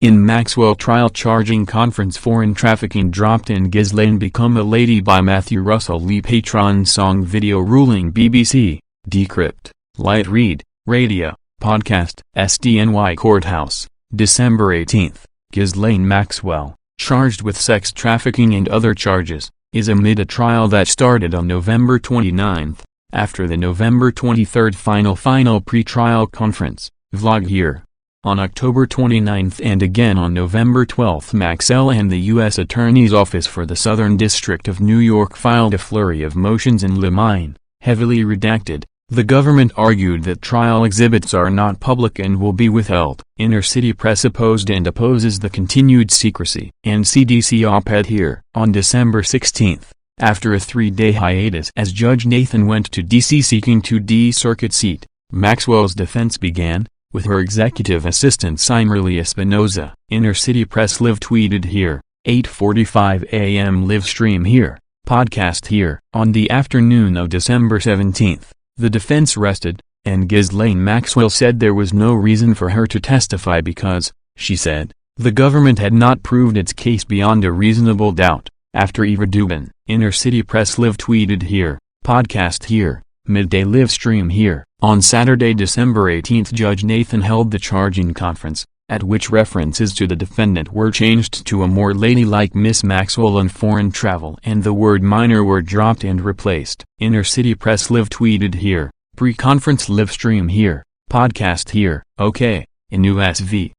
In Maxwell trial charging conference, foreign trafficking dropped in Ghislaine become a lady by Matthew Russell Lee patron song video ruling BBC, Decrypt, Light Read, Radio, Podcast, SDNY Courthouse, December 18. Ghislaine Maxwell, charged with sex trafficking and other charges, is amid a trial that started on November 29, after the November 23 final pre-trial conference, vlog here. On October 29 and again on November 12, Maxwell and the U.S. Attorney's Office for the Southern District of New York filed a flurry of motions in limine, heavily redacted. The government argued that trial exhibits are not public and will be withheld. Inner City Press opposed and opposes the continued secrecy. And CDC op-ed here. On December 16, after a 3-day hiatus as Judge Nathan went to D.C. seeking to D-Circuit seat, Maxwell's defense began, with her executive assistant Cimmerly Espinoza. Inner City Press live tweeted here, 8:45 a.m. live stream here, podcast here. On the afternoon of December 17, the defense rested, and Ghislaine Maxwell said there was no reason for her to testify because, she said, the government had not proved its case beyond a reasonable doubt. After Eva Dubin, Inner City Press live tweeted here, podcast here, midday live stream here. On Saturday, December 18, Judge Nathan held the charging conference, at which references to the defendant were changed to a more ladylike Miss Maxwell on foreign travel and the word minor were dropped and replaced. Inner City Press live tweeted here, pre-conference live stream here, podcast here, okay, in USV,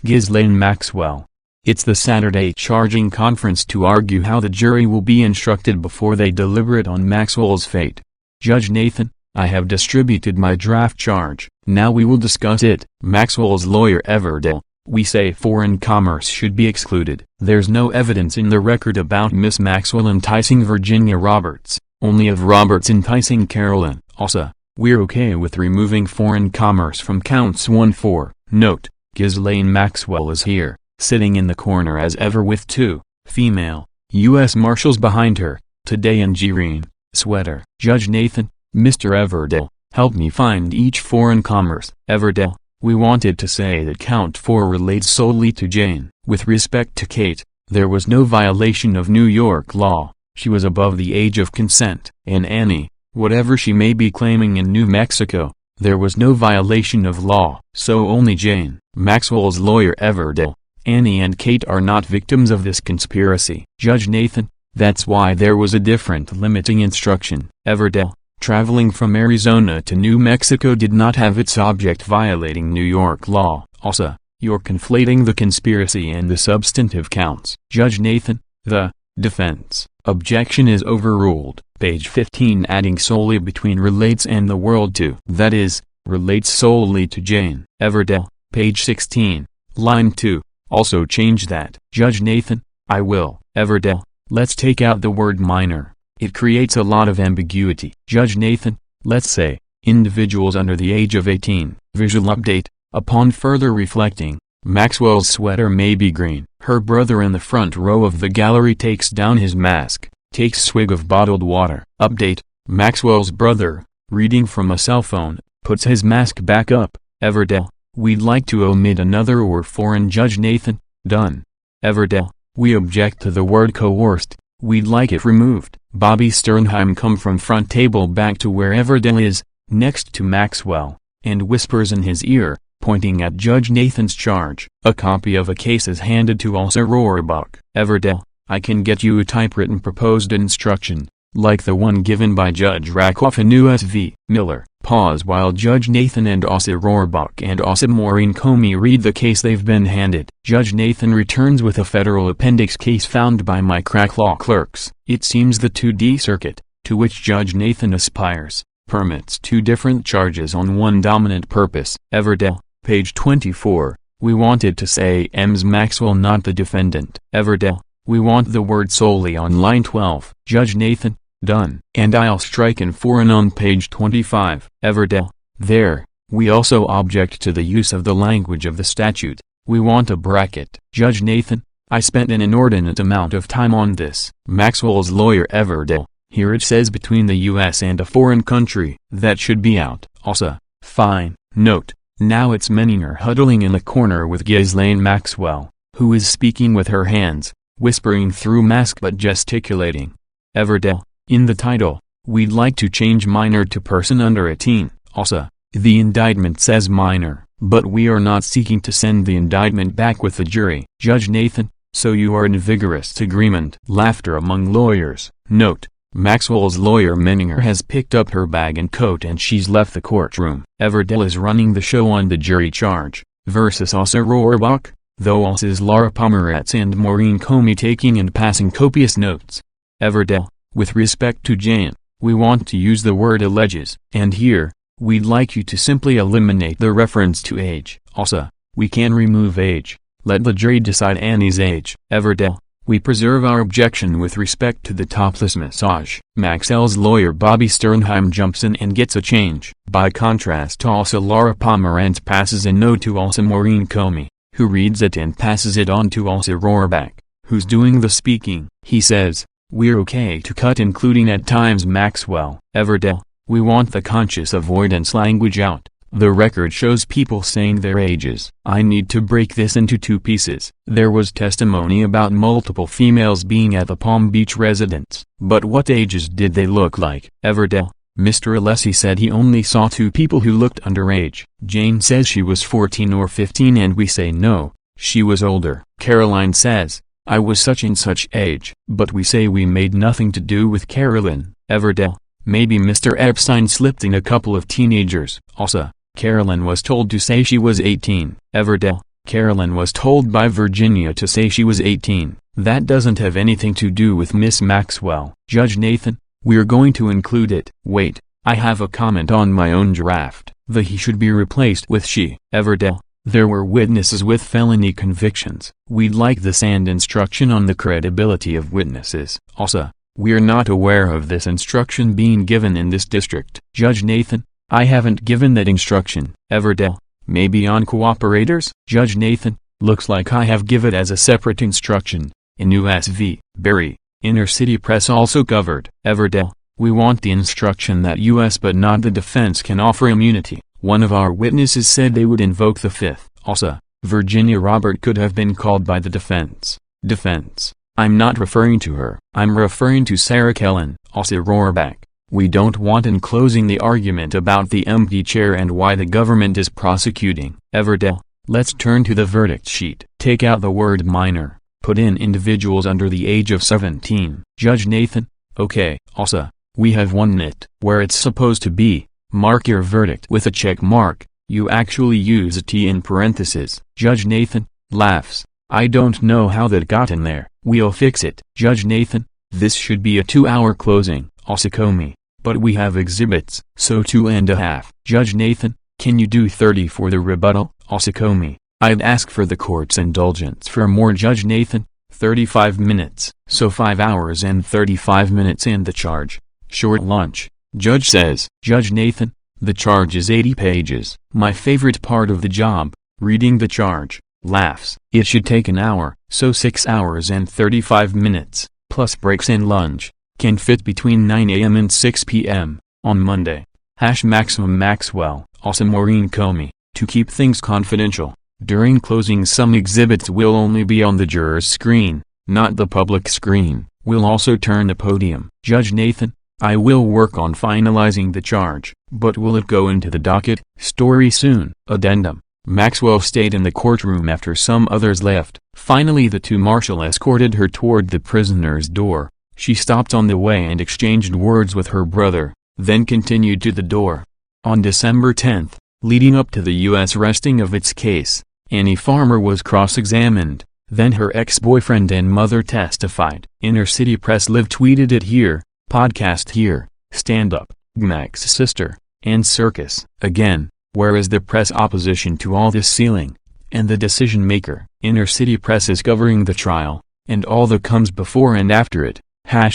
#Ghislaine Maxwell. It's the Saturday charging conference to argue how the jury will be instructed before they deliberate on Maxwell's fate. Judge Nathan, I have distributed my draft charge, now we will discuss it. Maxwell's lawyer Everdell, we say foreign commerce should be excluded. There's no evidence in the record about Miss Maxwell enticing Virginia Roberts, only of Roberts enticing Carolyn. Also, we're okay with removing foreign commerce from counts 1-4. Note, Ghislaine Maxwell is here, sitting in the corner as ever with two, female, U.S. Marshals behind her, today in green, sweater. Judge Nathan, Mr. Everdell, help me find each foreign commerce. Everdell, we wanted to say that count 4 relates solely to Jane. With respect to Kate, there was no violation of New York law, she was above the age of consent. And Annie, whatever she may be claiming in New Mexico, there was no violation of law. So only Jane. Maxwell's lawyer Everdell, Annie and Kate are not victims of this conspiracy. Judge Nathan, that's why there was a different limiting instruction. Everdell, traveling from Arizona to New Mexico did not have its object violating New York law. Also, you're conflating the conspiracy and the substantive counts. Judge Nathan, the defense objection is overruled. Page 15 adding solely between relates and the world to. That is, relates solely to Jane. Everdell, page 16, line 2, also change that. Judge Nathan, I will. Everdell, let's take out the word minor. It creates a lot of ambiguity. Judge Nathan, let's say, individuals under the age of 18. Visual update, upon further reflecting, Maxwell's sweater may be green. Her brother in the front row of the gallery takes down his mask, takes swig of bottled water. Update, Maxwell's brother, reading from a cell phone, puts his mask back up. Everdell, we'd like to omit another or foreign. Judge Nathan, done. Everdell, we object to the word coerced, we'd like it removed. Bobby Sternheim come from front table back to where Everdell is, next to Maxwell, and whispers in his ear, pointing at Judge Nathan's charge. A copy of a case is handed to Asa Rohrbach. Everdell, I can get you a typewritten proposed instruction, like the one given by Judge Rakoff in USV. Miller, pause while Judge Nathan and Asa Rohrbach and Asa Maureen Comey read the case they've been handed. Judge Nathan returns with a federal appendix case found by my crack law clerks. It seems the 2D circuit, to which Judge Nathan aspires, permits two different charges on one dominant purpose. Everdell, page 24, we wanted to say Ms. Maxwell not the defendant. Everdell, we want the word solely on line 12. Judge Nathan, done. And I'll strike in foreign on page 25. Everdell, there, we also object to the use of the language of the statute, we want a bracket. Judge Nathan, I spent an inordinate amount of time on this. Maxwell's lawyer Everdell, here it says between the U.S. and a foreign country, that should be out. Also, fine. Note, Now it's Menninger huddling in the corner with Ghislaine Maxwell, who is speaking with her hands, whispering through mask but gesticulating. Everdell, in the title, we'd like to change minor to person under 18, also. The indictment says minor, but we are not seeking to send the indictment back with the jury. Judge Nathan, so you are in vigorous agreement. Laughter among lawyers. Note, Maxwell's lawyer Menninger has picked up her bag and coat and she's left the courtroom. Everdell is running the show on the jury charge, versus Asa Rohrbach, though Asa's Laura Pomeratz and Maureen Comey taking and passing copious notes. Everdell, with respect to Jane, we want to use the word alleges, and here, we'd like you to simply eliminate the reference to age. Also, we can remove age. Let the jury decide Annie's age. Everdell, we preserve our objection with respect to the topless massage. Maxwell's lawyer Bobby Sternheim jumps in and gets a change. By contrast, also Laura Pomerantz passes a note to also Maureen Comey, who reads it and passes it on to also Rohrbach, who's doing the speaking. He says, we're okay to cut including at times Maxwell. Everdell, we want the conscious avoidance language out. The record shows people saying their ages. I need to break this into two pieces. There was testimony about multiple females being at the Palm Beach residence. But what ages did they look like? Everdell, Mr. Alessi said he only saw two people who looked underage. Jane says she was 14 or 15 and we say no, she was older. Caroline says, I was such and such age. But we say we made nothing to do with Carolyn. Everdell, maybe Mr. Epstein slipped in a couple of teenagers. Also, Carolyn was told to say she was 18. Everdell, Carolyn was told by Virginia to say she was 18. That doesn't have anything to do with Miss Maxwell. Judge Nathan, we're going to include it. Wait, I have a comment on my own draft. The he should be replaced with she. Everdell, there were witnesses with felony convictions. We'd like this and instruction on the credibility of witnesses. Also, we're not aware of this instruction being given in this district. Judge Nathan, I haven't given that instruction. Everdell, maybe on cooperators? Judge Nathan, looks like I have given it as a separate instruction, in U.S. v. Berry, Inner City Press also covered. Everdell, we want the instruction that U.S. but not the defense can offer immunity. One of our witnesses said they would invoke the Fifth. Also, Virginia Robert could have been called by the defense. Defense, I'm not referring to her. I'm referring to Sarah Kellen. Also Rohrbach. We don't want in closing the argument about the empty chair and why the government is prosecuting. Everdell, let's turn to the verdict sheet. Take out the word minor, put in individuals under the age of 17. Judge Nathan, okay. Also, we have one it. Where it's supposed to be, mark your verdict with a check mark, you actually use a T in parentheses. Judge Nathan, laughs, I don't know how that got in there. We'll fix it. Judge Nathan, this should be a 2-hour closing. Also Comey. But we have exhibits, so 2.5. Judge Nathan, can you do 30 for the rebuttal? Also Comey, I'd ask for the court's indulgence for more. Judge Nathan, 35 minutes, so 5 hours and 35 minutes and the charge. Short lunch. Judge says. Judge Nathan, the charge is 80 pages. My favorite part of the job, reading the charge. Laughs. It should take an hour, so 6 hours and 35 minutes, plus breaks and lunch. Can fit between 9 a.m. and 6 p.m. on Monday. Maximum Maxwell, also Maureen Comey, to keep things confidential. During closing some exhibits will only be on the juror's screen, not the public screen. We'll also turn the podium. Judge Nathan, I will work on finalizing the charge, but will it go into the docket? Story soon. Addendum. Maxwell stayed in the courtroom after some others left. Finally the two marshals escorted her toward the prisoner's door. She stopped on the way and exchanged words with her brother, then continued to the door. On December 10, leading up to the U.S. resting of its case, Annie Farmer was cross-examined, then her ex-boyfriend and mother testified. Inner City Press Live tweeted it here, podcast here, stand up, Gmac's sister, and circus. Again, where is the press opposition to all this sealing, and the decision maker? Inner City Press is covering the trial, and all that comes before and after it.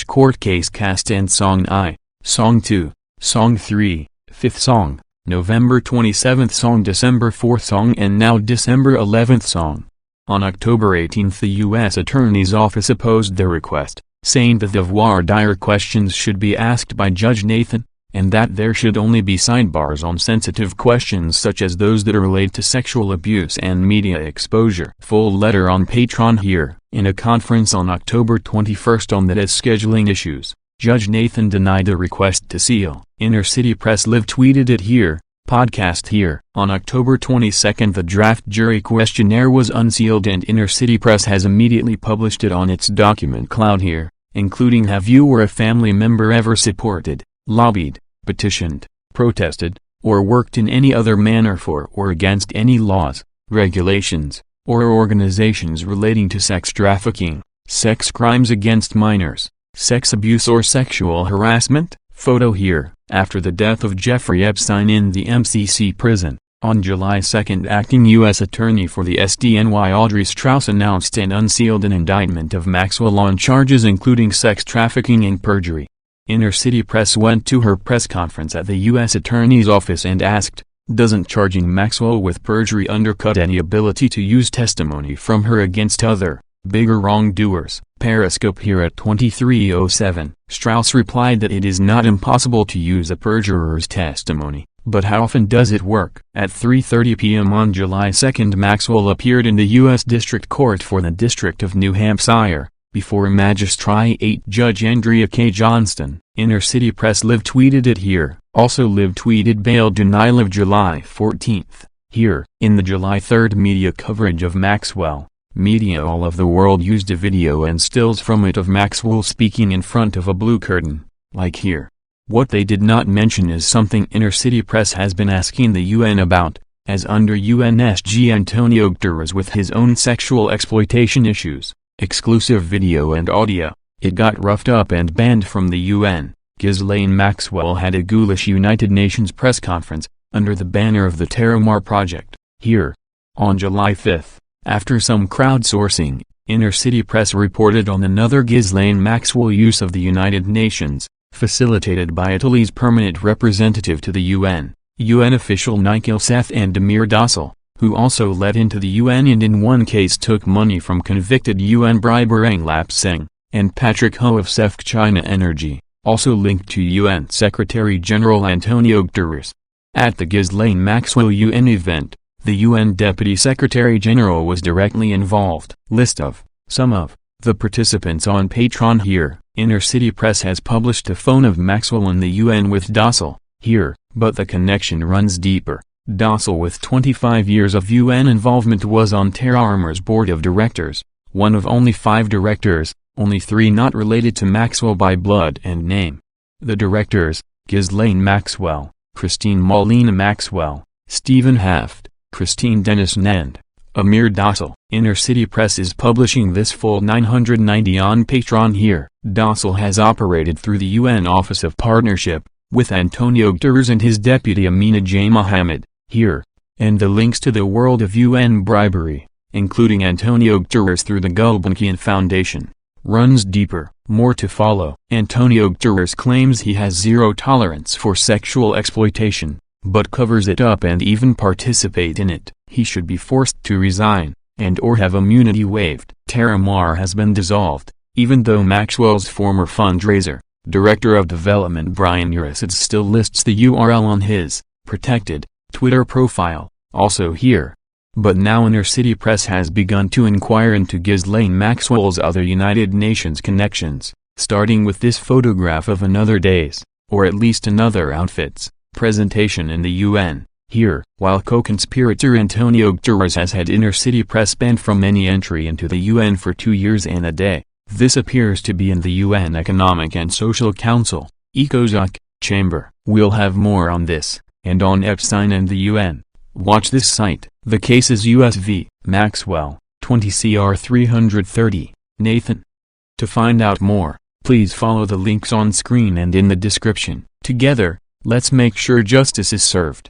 Court case cast and Song I, Song 2, Song 3, 5th Song, November 27th Song, December 4th Song, and now December 11th Song. On October 18th the U.S. Attorney's Office opposed their request, saying that the voir dire questions should be asked by Judge Nathan, and that there should only be sidebars on sensitive questions such as those that relate to sexual abuse and media exposure. Full letter on Patreon here. In a conference on October 21 on that as scheduling issues, Judge Nathan denied the request to seal. Inner City Press Live tweeted it here. Podcast here. On October 22 the draft jury questionnaire was unsealed and Inner City Press has immediately published it on its document cloud here, including have you or a family member ever supported, lobbied, petitioned, protested, or worked in any other manner for or against any laws, regulations, or organizations relating to sex trafficking, sex crimes against minors, sex abuse or sexual harassment? Photo here. After the death of Jeffrey Epstein in the MCC prison, on July 2 acting U.S. Attorney for the SDNY Audrey Strauss announced and unsealed an indictment of Maxwell on charges including sex trafficking and perjury. Inner City Press went to her press conference at the U.S. Attorney's office and asked, doesn't charging Maxwell with perjury undercut any ability to use testimony from her against other, bigger wrongdoers? Periscope here at 23:07. Strauss replied that it is not impossible to use a perjurer's testimony, but how often does it work? At 3:30 p.m. on July 2 Maxwell appeared in the U.S. District Court for the District of New Hampshire, before Magistrate Judge Andrea K. Johnston. Inner City Press Live tweeted it here. Also Live tweeted bail denial of July 14. Here, in the July 3 media coverage of Maxwell, media all of the world used a video and stills from it of Maxwell speaking in front of a blue curtain, like here. What they did not mention is something Inner City Press has been asking the UN about, as under UNSG Antonio Guterres with his own sexual exploitation issues, exclusive video and audio, it got roughed up and banned from the UN. Ghislaine Maxwell had a ghoulish United Nations press conference, under the banner of the Terramar Project, here. On July 5. After some crowdsourcing, Inner City Press reported on another Ghislaine Maxwell use of the United Nations, facilitated by Italy's permanent representative to the UN official Nikhil Seth and Demir Dossal, who also let into the UN and in one case took money from convicted UN briber Eng Lap Seng, and Patrick Ho of Sefc China Energy, also linked to UN Secretary-General Antonio Guterres. At the Ghislaine Maxwell UN event, the UN Deputy Secretary-General was directly involved. List of some of the participants on Patreon here. Inner City Press has published a phone of Maxwell in the UN with Dossal, here, but the connection runs deeper. Dossal with 25 years of UN involvement was on Terramar's board of directors, one of only 5 directors, only 3 not related to Maxwell by blood and name. The directors, Ghislaine Maxwell, Christine Maulina Maxwell, Stephen Haft, Christine Dennis and Amir Dossal. Inner City Press is publishing this full 990 on Patreon here. Dossal has operated through the UN Office of Partnership, with Antonio Guterres and his deputy Amina J. Mohammed, here, and the links to the world of UN bribery, including Antonio Guterres through the Gulbenkian Foundation, runs deeper. More to follow. Antonio Guterres claims he has zero tolerance for sexual exploitation, but covers it up and even participate in it. He should be forced to resign, and or have immunity waived. Terramar has been dissolved, even though Maxwell's former fundraiser, Director of Development Brian Urisic still lists the URL on his protected Twitter profile, also here. But now Inner City Press has begun to inquire into Ghislaine Maxwell's other United Nations connections, starting with this photograph of another day's, or at least another outfit's, presentation in the UN, here. While co-conspirator Antonio Guterres has had Inner City Press banned from any entry into the UN for 2 years and a day, this appears to be in the UN Economic and Social Council, ECOSOC, chamber. We'll have more on this, and on Epstein and the UN. Watch this site. The case is US v. Maxwell, 20 CR 330, Nathan. To find out more, please follow the links on screen and in the description. Together, let's make sure justice is served.